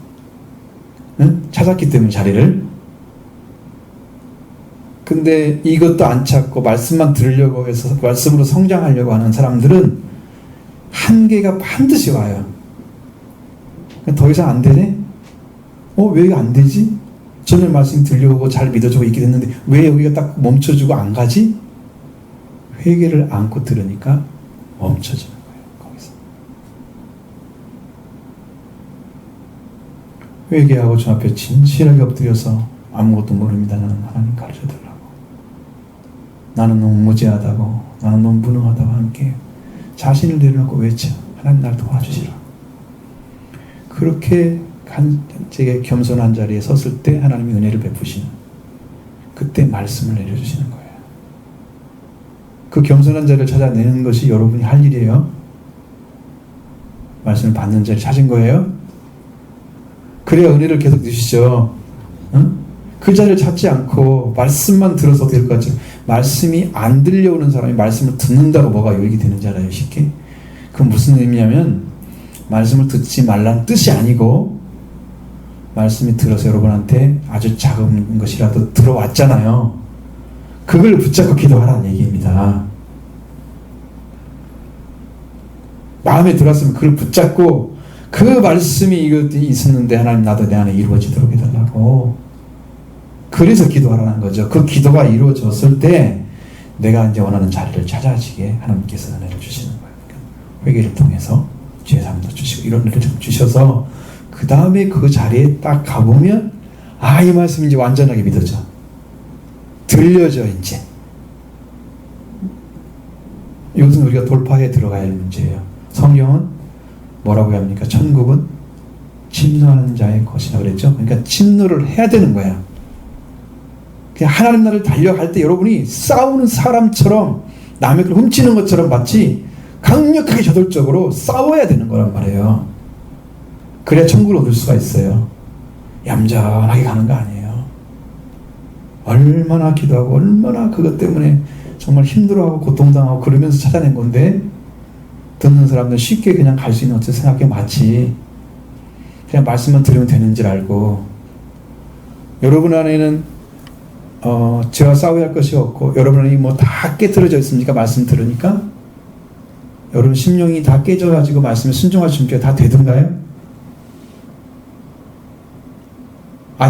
응? 찾았기 때문에 자리를. 근데 이것도 안 찾고 말씀만 들으려고 해서 말씀으로 성장하려고 하는 사람들은 한계가 반드시 와요. 더 이상 안 되네? 왜 이게 안 되지? 전에 말씀 들려오고 잘 믿어주고 있게 됐는데 왜 여기가 딱 멈춰주고 안 가지? 회개를 안고 들으니까 멈춰지는 거예요. 거기서. 회개하고 주 앞에 진실하게 엎드려서 아무것도 모릅니다. 나는 하나님 가르쳐달라고. 나는 너무 무지하다고. 나는 너무 무능하다고 함께 자신을 내려놓고 외쳐. 하나님 날 도와주시라. 그렇게 제게 겸손한 자리에 섰을 때 하나님이 은혜를 베푸시는, 그때 말씀을 내려주시는 거예요. 그 겸손한 자리를 찾아내는 것이 여러분이 할 일이에요. 말씀을 받는 자리를 찾은 거예요. 그래야 은혜를 계속 주시죠. 응? 그 자리를 찾지 않고 말씀만 들어서 될 것 같죠. 말씀이 안 들려오는 사람이 말씀을 듣는다고 뭐가 요익이 되는 줄 알아요, 쉽게? 그건 무슨 의미냐면 말씀을 듣지 말라는 뜻이 아니고 말씀이 들어서 여러분한테 아주 작은 것이라도 들어왔잖아요. 그걸 붙잡고 기도하라는 얘기입니다. 마음에 들어왔으면 그걸 붙잡고 그 말씀이 이것이 있었는데 하나님 나도 내 안에 이루어지도록 해달라고. 그래서 기도하라는 거죠. 그 기도가 이루어졌을 때 내가 이제 원하는 자리를 찾아지게 하나님께서 은혜를 주시는 거예요. 회개를 통해서 죄사함도 주시고 이런 은혜를 좀 주셔서 그 다음에 그 자리에 딱 가보면 이 말씀이 이제 완전하게 믿어져. 들려져 이제. 이것은 우리가 돌파해 들어가야 할 문제예요. 성경은 뭐라고 합니까? 천국은 침노하는 자의 것이라 그랬죠. 그러니까 침노를 해야 되는 거야. 그냥 하나님 나라를 달려갈 때 여러분이 싸우는 사람처럼 남의 걸 훔치는 것처럼 마치 강력하게 저돌적으로 싸워야 되는 거란 말이에요. 그래야 천국을 얻을 수가 있어요. 얌전하게 가는 거 아니에요. 얼마나 기도하고 얼마나 그것 때문에 정말 힘들어하고 고통당하고 그러면서 찾아낸 건데 듣는 사람들 쉽게 그냥 갈 수 있는 어떻게 생각해 마치 그냥 말씀만 들으면 되는 줄 알고 여러분 안에는 죄와 싸워야 할 것이 없고 여러분 안에 뭐 다 깨트려져 있습니까? 말씀 들으니까 여러분 심령이 다 깨져가지고 말씀에 순종할 준비가 다 되던가요?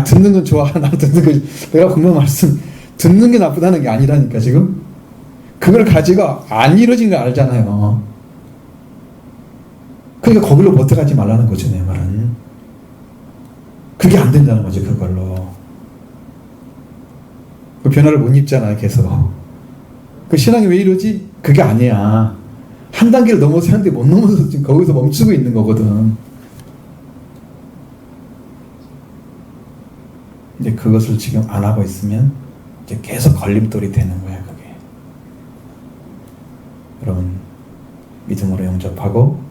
듣는 건 좋아. 나 듣는 거 내가 공부 말씀 듣는 게 나쁘다는 게 아니라니까 지금 그걸 가지고 안 이루어진 거 알잖아요. 그러니까 거기로 버텨가지 말라는 거죠. 내 말은 그게 안 된다는 거죠. 그걸로 그 변화를 못 입잖아요. 계속 그 신앙이 왜 이러지? 그게 아니야. 한 단계를 넘어서 하는데 못 넘어서 지금 거기서 멈추고 있는 거거든. 이제 그것을 지금 안 하고 있으면 이제 계속 걸림돌이 되는 거야. 그게 여러분 믿음으로 영접하고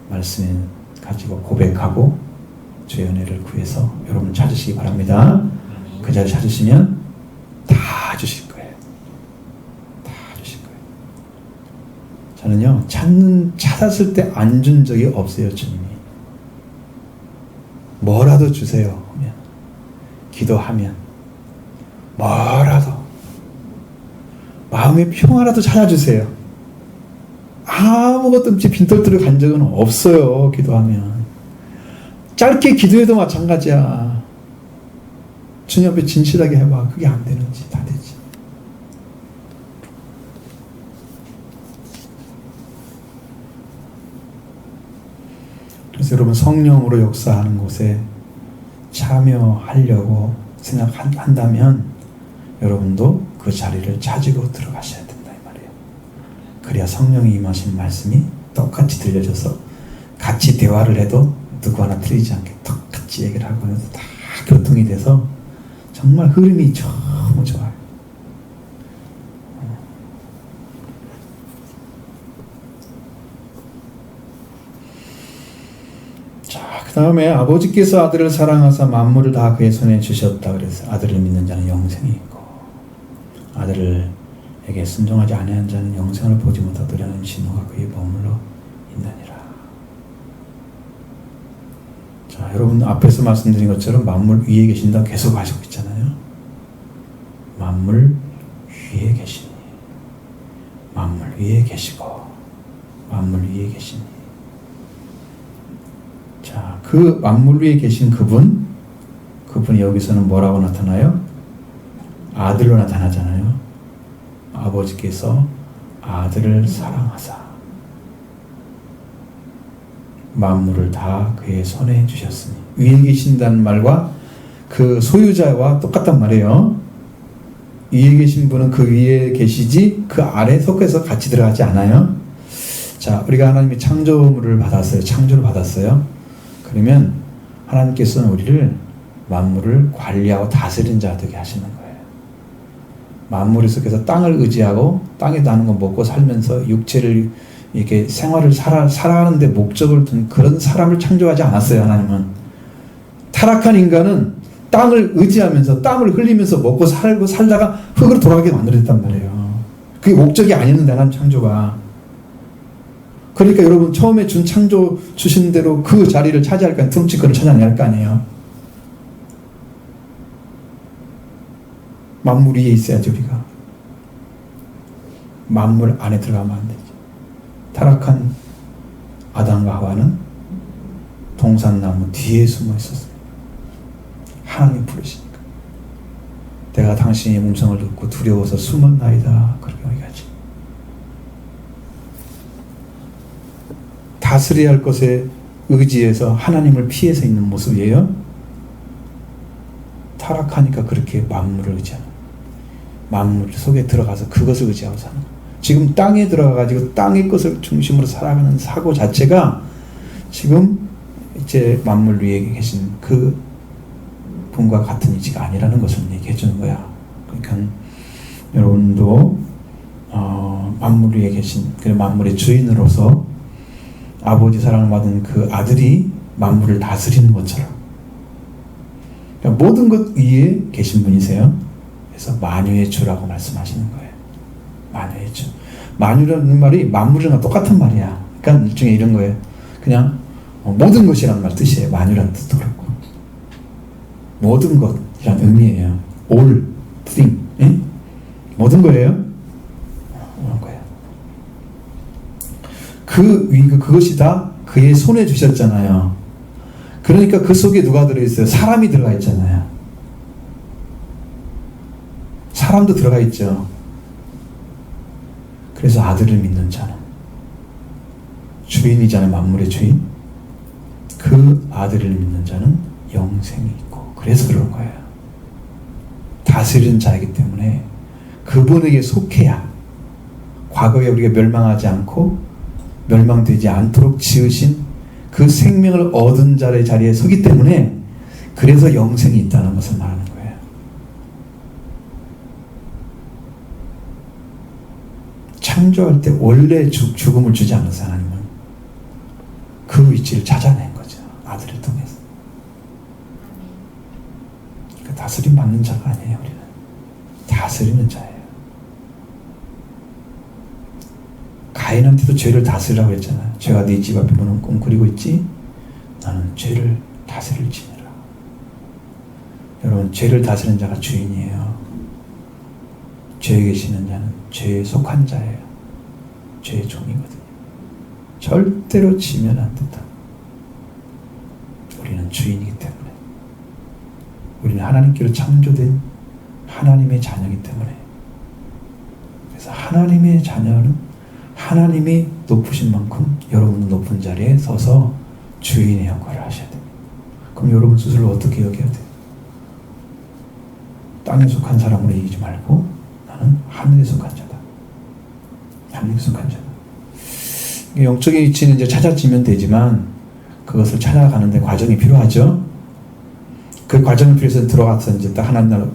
말씀 가지고 고백하고 주의 은혜를 구해서 여러분 찾으시기 바랍니다. 그 자리 찾으시면 다 주실 거예요. 다 주실 거예요. 저는요 찾았을 때 안 준 적이 없어요. 주님이 뭐라도 주세요 하면 기도하면 뭐라도 마음의 평화라도 찾아주세요. 아무것도 없이 빈털터리 간 적은 없어요. 기도하면 짧게 기도해도 마찬가지야. 주님 앞에 진실하게 해봐. 그게 안 되는지 다 되지. 그래서 여러분 성령으로 역사하는 곳에 참여하려고 생각한다면 여러분도 그 자리를 찾으고 들어가셔야 된다 이 말이에요. 그래야 성령이 임하신 말씀이 똑같이 들려져서 같이 대화를 해도 누구 하나 틀리지 않게 똑같이 얘기를 하고 해서 다 교통이 돼서 정말 흐름이 너무 좋아요. 자, 그 다음에 아버지께서 아들을 사랑하사 만물을 다 그의 손에 주셨다. 그래서 아들을 믿는 자는 영생이 있고 아들에게 순종하지 아니한 자는 영생을 보지 못하더라는 신호가 그의 머물러 있느니라. 자, 여러분 앞에서 말씀드린 것처럼 만물 위에 계신다 계속 하시고 있잖아요. 만물 위에 계시니 만물 위에 계시고 만물 위에 계시니. 자, 그 만물 위에 계신 그분이 여기서는 뭐라고 나타나요? 아들로 나타나잖아요. 아버지께서 아들을 사랑하사 만물을 다 그의 손에 주셨으니. 위에 계신다는 말과 그 소유자와 똑같단 말이에요. 위에 계신 분은 그 위에 계시지 그 아래 속해서 같이 들어가지 않아요. 자, 우리가 하나님의 창조물을 받았어요. 창조를 받았어요. 그러면 하나님께서는 우리를 만물을 관리하고 다스리는 자 되게 하시는 거예요. 만물이 속에서 땅을 의지하고 땅에 나는 거 먹고 살면서 육체를 이렇게 생활을 살아가는 데 목적을 둔 그런 사람을 창조하지 않았어요. 하나님은 타락한 인간은 땅을 의지하면서 땀을 흘리면서 먹고 살고 살다가 흙으로 돌아가게 만들어졌단 말이에요. 그게 목적이 아니었는데 하나님 창조가. 그러니까 여러분 처음에 준 창조 주신 대로 그 자리를 차지할 거 아니에요. 틈치거를 찾아내야 할 거 아니에요. 만물 위에 있어야지 우리가. 만물 안에 들어가면 안 되지. 타락한 아담과 하와는 동산나무 뒤에 숨어 있었습니다. 하나님이 부르시니까. 내가 당신의 음성을 듣고 두려워서 숨었나이다. 그렇게 여기까지. 다스려야 할 것에 의지해서 하나님을 피해서 있는 모습이에요. 타락하니까 그렇게 만물을 의지하는, 만물 속에 들어가서 그것을 의지하고 사는 거예요. 지금 땅에 들어가가지고 땅의 것을 중심으로 살아가는 사고 자체가 지금 이제 만물 위에 계신 그 분과 같은 이치가 아니라는 것을 얘기해 주는 거야. 그러니까 여러분도 만물 위에 계신 그 만물의 주인으로서 아버지 사랑을 받은 그 아들이 만물을 다스리는 것처럼 그러니까 모든 것 위에 계신 분이세요. 그래서 만유의 주라고 말씀하시는 거예요. 만유의 주. 만유라는 말이 만물이랑 똑같은 말이야. 그러니까 일종의 이런 거예요. 그냥 모든 것이라는 말 뜻이에요. 만유라는 뜻도 그렇고 모든 것이란 의미예요. all thing. 예? 모든 거예요. 모든 거예요. 그것이 다 그의 손에 주셨잖아요. 그러니까 그 속에 누가 들어있어요? 사람이 들어가 있잖아요. 사람도 들어가 있죠. 그래서 아들을 믿는 자는 주인이잖아요. 만물의 주인. 그 아들을 믿는 자는 영생이 있고 그래서 그런 거예요. 다스리는 자이기 때문에 그분에게 속해야 과거에 우리가 멸망하지 않고 멸망되지 않도록 지으신 그 생명을 얻은 자의 자리에 서기 때문에 그래서 영생이 있다는 것을 말하는 거예요. 창조할 때 원래 죽음을 주지 않았어요. 하나님은 그 위치를 찾아낸 거죠. 아들을 통해서. 그러니까 다스림 받는 자가 아니에요. 우리는 다스리는 자예요. 가인한테도 죄를 다스리라고 했잖아요. 죄가 네 집 앞에 무는 꽁그리고 있지 나는 죄를 다스릴지니라. 여러분 죄를 다스리는 자가 주인이에요. 죄에 계시는 자는 죄에 속한 자예요. 죄의 종이거든요. 절대로 지면 안 된다. 우리는 주인이기 때문에 우리는 하나님께로 창조된 하나님의 자녀이기 때문에 그래서 하나님의 자녀는 하나님이 높으신 만큼 여러분은 높은 자리에 서서 주인의 역할을 하셔야 됩니다. 그럼 여러분 스스로 어떻게 여겨야 돼요? 땅에 속한 사람으로 이기지 말고 나는 하늘에 속한 자다. 하늘에 속한 자다. 영적인 위치는 이제 찾아지면 되지만 그것을 찾아가는데 과정이 필요하죠. 그 과정을 필요해서 들어가서 이제 딱 하나님 나라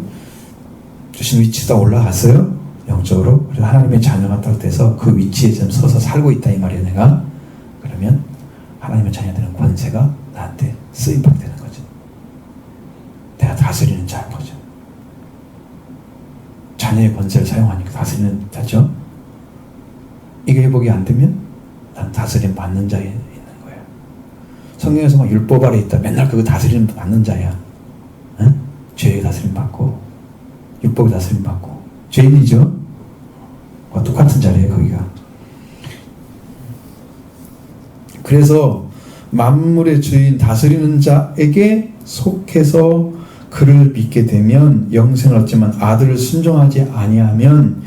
주신 위치가 올라갔어요. 영적으로. 그래서 하나님의 자녀가 딱 돼서 그 위치에 좀 서서 살고 있다 이 말이에요. 내가. 그러면 하나님의 자녀들은 권세가 나한테 쓰임받게 되는 거죠. 내가 다스리는 자인 거죠. 자녀의 권세를 사용하니까 다스리는 자죠. 이게 회복이 안 되면 난 다스림 받는 자에 있는 거예요. 성경에서 막 율법 아래 있다. 맨날 그거 다스림 받는 자야. 응? 죄의 다스림 받고 율법의 다스림 받고 죄인이죠. 똑같은 자리에요. 거기가. 그래서 만물의 주인 다스리는 자에게 속해서 그를 믿게 되면 영생을 얻지만 아들을 순종하지 아니하면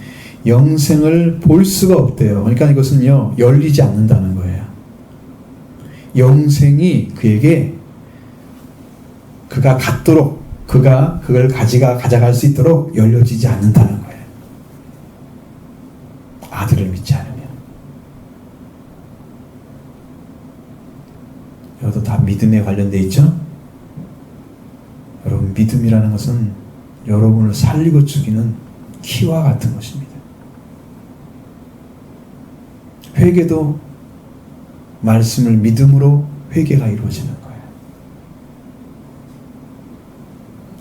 영생을 볼 수가 없대요. 그러니까 이것은요 열리지 않는다는 거예요. 영생이 그에게 그가 갖도록 그가 그걸 가져갈 수 있도록 열려지지 않는다는 거예요. 아들을 믿지 않으면. 이것도 다 믿음에 관련되어 있죠. 여러분 믿음이라는 것은 여러분을 살리고 죽이는 키와 같은 것입니다. 회개도 말씀을 믿음으로 회개가 이루어지는 거예요.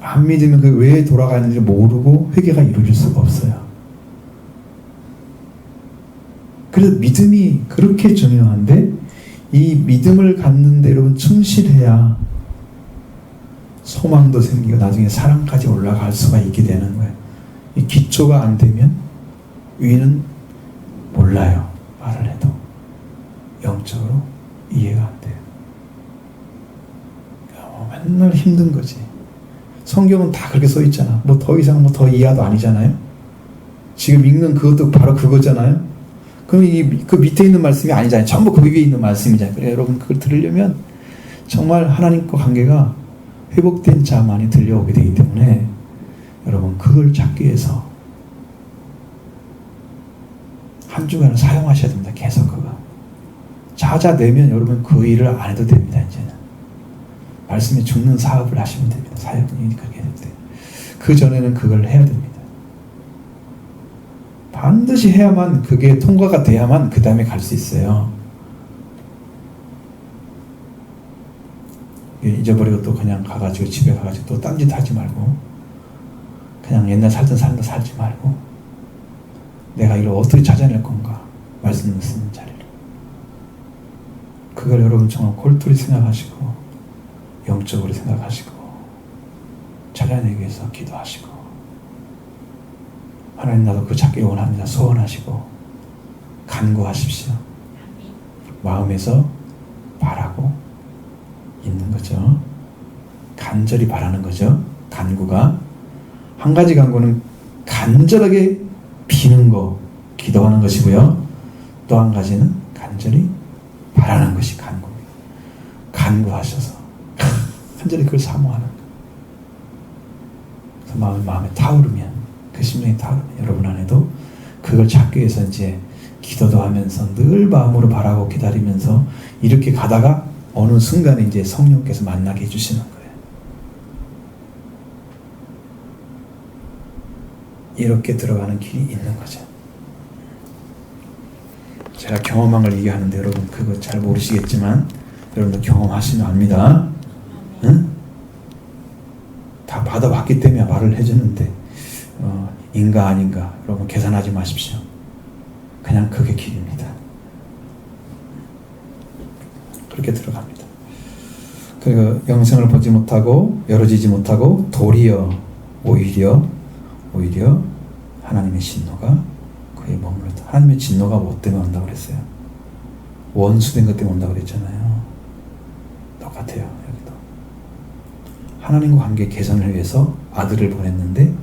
안 믿으면 그 왜 돌아가는지 모르고 회개가 이루어질 수가 없어요. 그래서 믿음이 그렇게 중요한데 이 믿음을 갖는데 여러분 충실해야 소망도 생기고 나중에 사랑까지 올라갈 수가 있게 되는 거예요. 이 기초가 안 되면 위는 몰라요. 말을 해도 영적으로 이해가 안 돼요. 맨날 힘든 거지. 성경은 다 그렇게 써 있잖아. 뭐 더 이상 뭐 더 이하도 아니잖아요. 지금 읽는 그것도 바로 그거잖아요. 그럼 그 밑에 있는 말씀이 아니잖아요. 전부 그 위에 있는 말씀이잖아요. 그래 여러분 그걸 들으려면 정말 하나님과 관계가 회복된 자만이 들려오게 되기 때문에 여러분 그걸 찾기 위해서 한 주간을 사용하셔야 됩니다. 계속 그거. 찾아내면 여러분 그 일을 안 해도 됩니다. 이제는. 말씀에 죽는 사업을 하시면 됩니다. 사역이 그렇게 될 때. 그 전에는 그걸 해야 됩니다. 반드시 해야만 그게 통과가 돼야만 그 다음에 갈 수 있어요. 잊어버리고 또 그냥 가가지고 집에 가가지고 또 딴짓 하지 말고 그냥 옛날 살던 삶도 살지 말고 내가 이걸 어떻게 찾아낼 건가 말씀을 쓰는 자리를 그걸 여러분 정말 골똘히 생각하시고 영적으로 생각하시고 찾아내기 위해서 기도하시고 하나님 나도 그 찾기를 원합니다 소원하시고 간구하십시오. 마음에서 바라고 있는 거죠. 간절히 바라는 거죠. 간구가 한 가지 간구는 간절하게 비는 거 기도하는 것이고요. 또 한 가지는 간절히 바라는 것이 간구입니다. 간구하셔서 간절히 그걸 사모하는 거. 그래서 마음에 타오르면 그 심령이 타오르면 여러분 안에도 그걸 찾기 위해서 이제 기도도 하면서 늘 마음으로 바라고 기다리면서 이렇게 가다가 어느 순간에 이제 성령께서 만나게 해주시는 거예요. 이렇게 들어가는 길이 있는 거죠. 제가 경험한 걸 얘기하는데 여러분 그거 잘 모르시겠지만 여러분도 경험하시면 압니다. 응? 다 받아봤기 때문에 말을 해주는데 인가 아닌가 여러분 계산하지 마십시오. 그냥 그게 길입니다. 그렇게 들어갑니다. 그 영생을 보지 못하고 열어지지 못하고 도리어 오히려 하나님의 진노가 그에 머물렀다. 하나님의 진노가 뭐 때문에 온다고 그랬어요? 원수된 것 때문에 온다고 그랬잖아요. 똑같아요. 여기도 하나님과 관계 개선을 위해서 아들을 보냈는데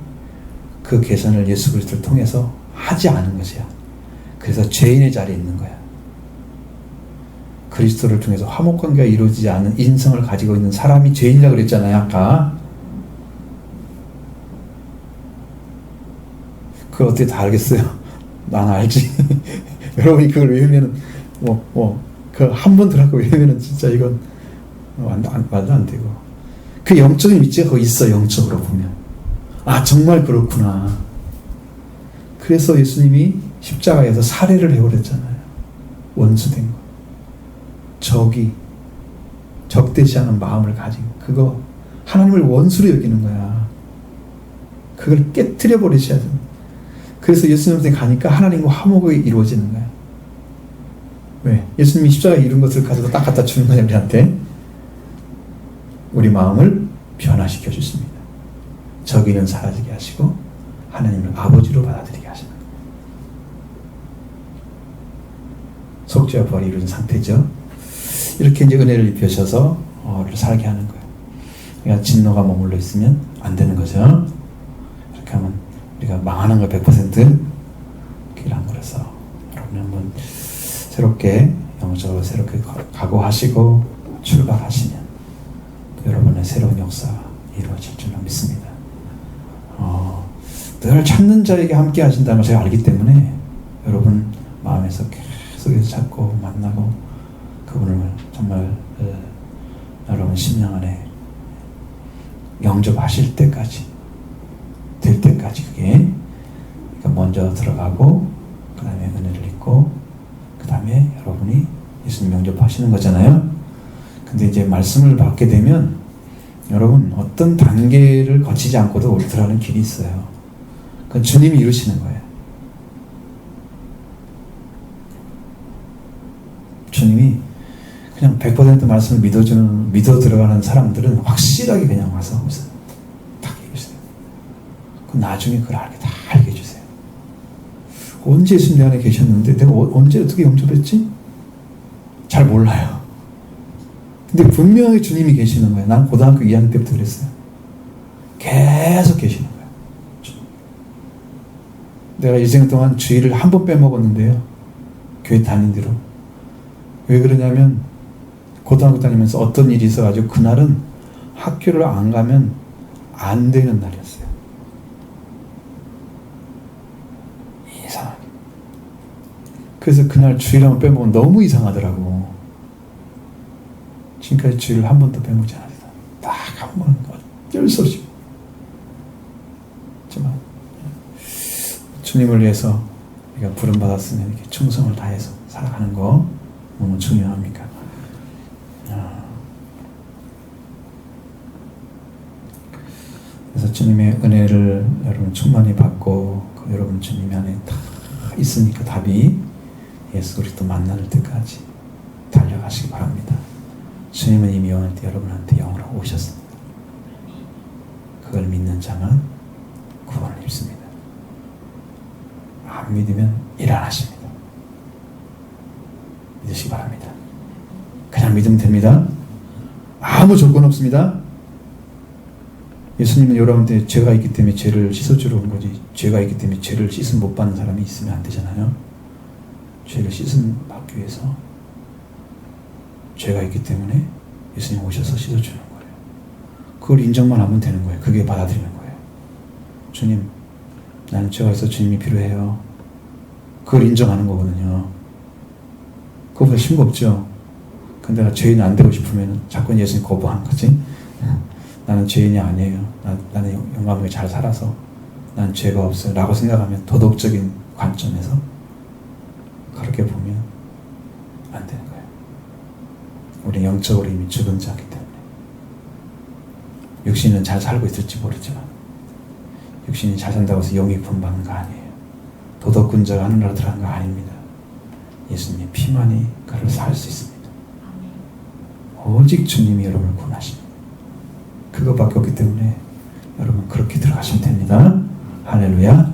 그 개선을 예수 그리스도를 통해서 하지 않은 것이야. 그래서 죄인의 자리에 있는 거야. 그리스도를 통해서 화목관계가 이루어지지 않은 인성을 가지고 있는 사람이 죄인이라고 그랬잖아요. 아까 그걸 어떻게 다 알겠어요? 난 알지. 여러분이 그걸 외우면은 그 한 번 들어갖고 외우면은 진짜 이건 말도 안 되고 그 영적인 위치가 거기 있어. 영적으로 보면 아 정말 그렇구나. 그래서 예수님이 십자가에서 살해를 해버렸잖아요. 원수된 거. 적대시하는 마음을 가진 그거 하나님을 원수로 여기는 거야. 그걸 깨트려 버리셔야 됩니다. 그래서 예수님한테 가니까 하나님과 화목이 이루어지는 거야. 왜? 예수님이 십자가에 이룬 것을 가지고 딱 갖다 주는 거냐 우리한테. 우리 마음을 변화시켜 주십니다. 저기는 사라지게 하시고 하나님을 아버지로 받아들이게 하시는 거예요. 속죄와 부활이 이루어진 상태죠. 이렇게 이제 은혜를 입혀셔서 우리를 살게 하는 거예요. 그러니까 진노가 머물러 있으면 안 되는 거죠. 이렇게 하면 우리가 망하는 걸 100% 길 안 걸어서 여러분 한번 새롭게 영적으로 새롭게 각오하시고 출발하시면 여러분의 새로운 역사가 이루어질 줄로 믿습니다. 늘 찾는 자에게 함께 하신다는 걸 제가 알기 때문에 여러분 마음에서 계속 찾고 만나고 그분을 정말 여러분 심령 안에 영접하실 때까지 될 때까지 그게 그러니까 먼저 들어가고 그 다음에 은혜를 입고 그 다음에 여러분이 예수님 영접하시는 거잖아요. 근데 이제 말씀을 받게 되면 여러분 어떤 단계를 거치지 않고도 우리 들어가는 길이 있어요. 그건 주님이 이루시는 거예요. 주님이 그냥 100% 말씀을 믿어 들어가는 사람들은 확실하게 그냥 와서 딱 해주세요. 그 나중에 그걸 다 알게 해주세요. 언제 예수님 내 안에 계셨는데 내가 언제 어떻게 영접했지? 잘 몰라요. 근데 분명히 주님이 계시는 거예요. 난 고등학교 2학년 때부터 그랬어요. 계속 계시는 거예요. 내가 일생 동안 주일을 한 번 빼먹었는데요. 교회 다닌 뒤로. 왜 그러냐면 고등학교 다니면서 어떤 일이 있어가지고 그날은 학교를 안 가면 안 되는 날이었어요. 이상하게. 그래서 그날 주일 한 번 빼먹으면 너무 이상하더라고. 지금까지 주일을 한 번도 빼먹지 않았어요. 딱 한 번은 어쩔 수 없이. 하지만 주님을 위해서 우리가 부름받았으면 이렇게 충성을 다해서 살아가는 거 너무 중요합니까? 주님의 은혜를 여러분 충만히 받고 여러분 주님 안에 다 있으니까 답이 예수 그리스도 만날 때까지 달려가시기 바랍니다. 주님은 이미 오늘 때 여러분한테 영으로 오셨습니다. 그걸 믿는 자만 구원을 입습니다. 안 믿으면 일 안 하십니다. 믿으시기 바랍니다. 그냥 믿으면 됩니다. 아무 조건 없습니다. 예수님은 여러분한테 죄가 있기 때문에 죄를 씻어주러 온 거지, 죄가 있기 때문에 죄를 씻음 못 받는 사람이 있으면 안 되잖아요. 죄를 씻음 받기 위해서 죄가 있기 때문에 예수님 오셔서 씻어주는 거예요. 그걸 인정만 하면 되는 거예요. 그게 받아들이는 거예요. 주님, 나는 죄가 있어 주님이 필요해요. 그걸 인정하는 거거든요. 그거보다 쉬운 거 없죠. 근데 내가 죄인 안 되고 싶으면 자꾸 예수님 거부하는 거지. 나는 죄인이 아니에요. 나는 영감하게 잘 살아서 난 죄가 없어요 라고 생각하면 도덕적인 관점에서 그렇게 보면 안 되는 거예요. 우리 영적으로 이미 죽은 자이기 때문에. 육신은 잘 살고 있을지 모르지만 육신이 잘 산다고 해서 영이 구원받는 거 아니에요. 도덕군자가 하늘나라 들어간 거 아닙니다. 예수님의 피만이 그를 살 수 있습니다. 오직 주님이 여러분을 구원하십니다. 그것밖에 없기 때문에 여러분 그렇게 들어가시면 됩니다. 할렐루야.